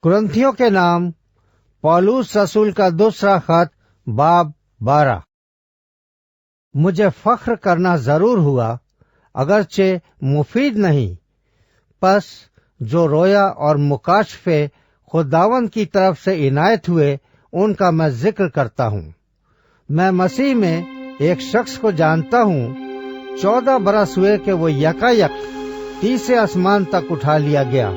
कुरिन्थियों के नाम पौलुस रसूल का दूसरा खत बाब 12। मुझे फख्र करना जरूर हुआ, अगरचे मुफीद नहीं। बस जो रोया और मुकाशफे खुदावंद की तरफ से इनायत हुए, उनका मैं जिक्र करता हूँ। मैं मसीह में एक शख्स को जानता हूँ। 14 बरस हुए कि वो यकायक तीसरे आसमान तक उठा लिया गया।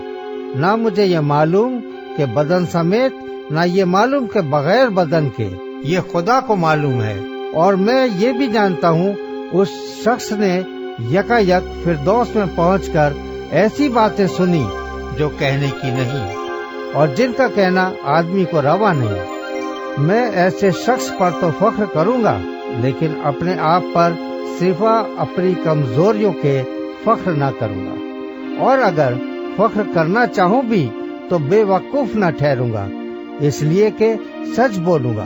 ना मुझे ये मालूम कि बदन समेत, ना ये मालूम कि बगैर बदन के, ये खुदा को मालूम है। और मैं ये भी जानता हूँ उस शख्स ने यकायक फिरदौस में पहुंचकर ऐसी बातें सुनी जो कहने की नहीं और जिनका कहना आदमी को रवा नहीं। मैं ऐसे शख्स पर तो फख्र करूंगा, लेकिन अपने आप पर सिवा अपनी कमजोरियों के फख्र न करूंगा। और अगर फख्र करना चाहूं भी तो बेवकूफ न ठहरूंगा, इसलिए कि सच बोलूंगा।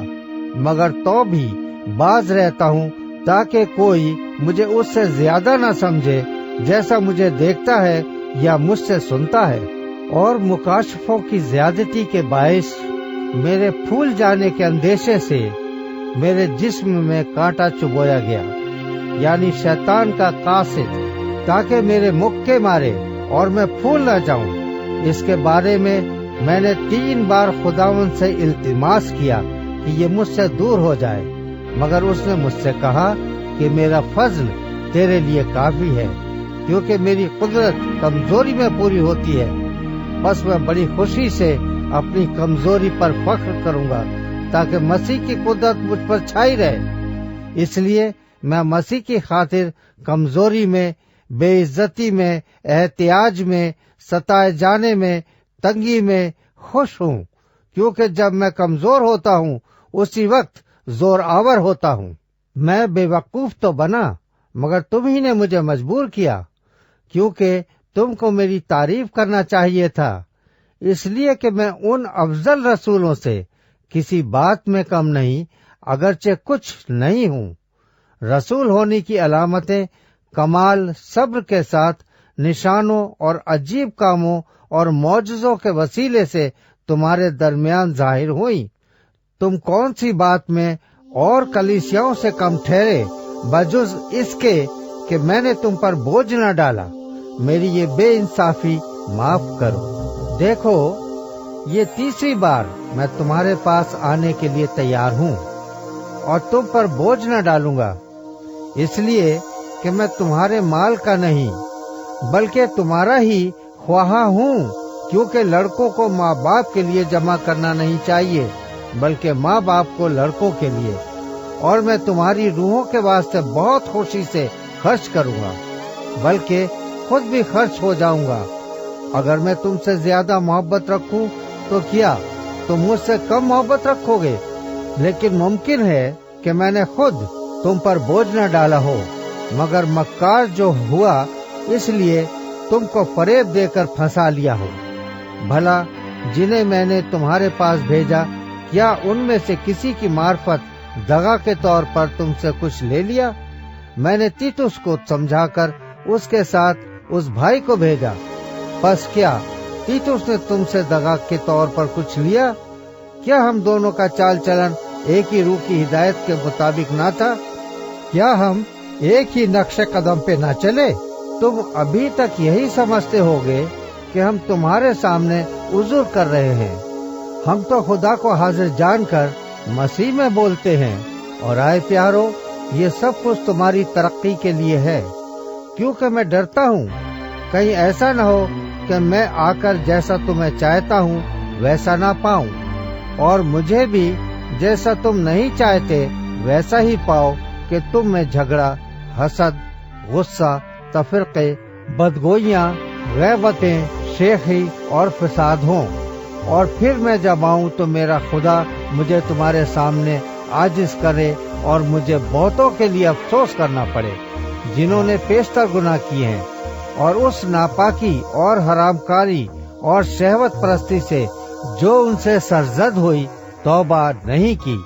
मगर तो भी बाज रहता हूँ, ताकि कोई मुझे उससे ज्यादा न समझे जैसा मुझे देखता है या मुझसे सुनता है। और मुकाशफों की ज्यादती के बायस मेरे फूल जाने के अंदेशे से मेरे जिस्म में कांटा चुभोया गया, यानी शैतान का कासिद, ताकि मेरे मुक्के मारे और मैं फूल न जाऊं। इसके बारे में मैंने 3 बार खुदावंद से इल्तिमास किया कि ये मुझसे दूर हो जाए, मगर उसने मुझसे कहा कि मेरा फजल तेरे लिए काफी है, क्योंकि मेरी कुदरत कमजोरी में पूरी होती है। बस मैं बड़ी खुशी से अपनी कमजोरी पर फख्र करूंगा, ताकि मसीह की कुदरत मुझ पर छाई रहे। इसलिए मैं मसीह की खातिर कमजोरी में, बेइज्जती में, एहतियाज में, सताए जाने में, तंगी में खुश हूँ, क्योंकि जब मैं कमजोर होता हूँ उसी वक्त जोर आवर होता हूँ। मैं बेवकूफ तो बना, मगर तुम ही ने मुझे मजबूर किया, क्योंकि तुमको मेरी तारीफ करना चाहिए था। इसलिए कि मैं उन अफजल रसूलों से किसी बात में कम नहीं, अगरचे कुछ नहीं हूँ। रसूल होने की अलामतें कमाल सब्र के साथ निशानों और अजीब कामों और मौजज़ों के वसीले से तुम्हारे दरमियान जाहिर हुई। तुम कौन सी बात में और कलीसियाओं से कम ठहरे, बजुज इसके कि मैंने तुम पर बोझ न डाला। मेरी ये बेइंसाफी माफ करो। देखो, ये 3री बार मैं तुम्हारे पास आने के लिए तैयार हूँ और तुम पर बोझ न डालूंगा, इसलिए कि मैं तुम्हारे माल का नहीं बल्कि तुम्हारा ही ख्वाहा हूँ। क्योंकि लड़कों को माँ बाप के लिए जमा करना नहीं चाहिए, बल्कि माँ बाप को लड़कों के लिए। और मैं तुम्हारी रूहों के वास्ते बहुत खुशी से खर्च करूंगा, बल्कि खुद भी खर्च हो जाऊंगा। अगर मैं तुमसे ज्यादा मोहब्बत रखूं तो क्या तुम मुझसे कम मोहब्बत रखोगे? लेकिन मुमकिन है कि मैंने खुद तुम पर बोझ न डाला हो, मगर मक्कार जो हुआ इसलिए तुमको फरेब देकर फंसा लिया हो। भला जिन्हें मैंने तुम्हारे पास भेजा, क्या उनमें से किसी की मार्फत दगा के तौर पर तुमसे कुछ ले लिया? मैंने तीतुस को समझाकर उसके साथ उस भाई को भेजा। बस क्या तीतुस ने तुमसे दगा के तौर पर कुछ लिया? क्या हम दोनों का चाल चलन एक ही रूह की हिदायत के मुताबिक ना था? क्या हम एक ही नक्शे कदम पे ना चले? तुम अभी तक यही समझते होगे कि हम तुम्हारे सामने उज़ुर कर रहे हैं। हम तो खुदा को हाजिर जानकर मसीह में बोलते हैं। और आए प्यारो, ये सब कुछ तुम्हारी तरक्की के लिए है, क्योंकि मैं डरता हूँ कहीं ऐसा न हो कि मैं आकर जैसा तुम्हें चाहता हूँ वैसा ना पाऊँ, और मुझे भी जैसा तुम नहीं चाहते वैसा ही पाओ कि तुम में झगड़ा, हसद, गुस्सा, तफरके, बदगोइयाँ, गैबतें, शेखी और फसाद हों। और फिर मैं जब आऊँ तो मेरा खुदा मुझे तुम्हारे सामने आजिज करे और मुझे बहुतों के लिए अफसोस करना पड़े जिन्होंने पेशतर गुनाह किए हैं, और उस नापाकी और हरामकारी और शहवत परस्ती से जो उनसे सरजद हुई तौबा नहीं की।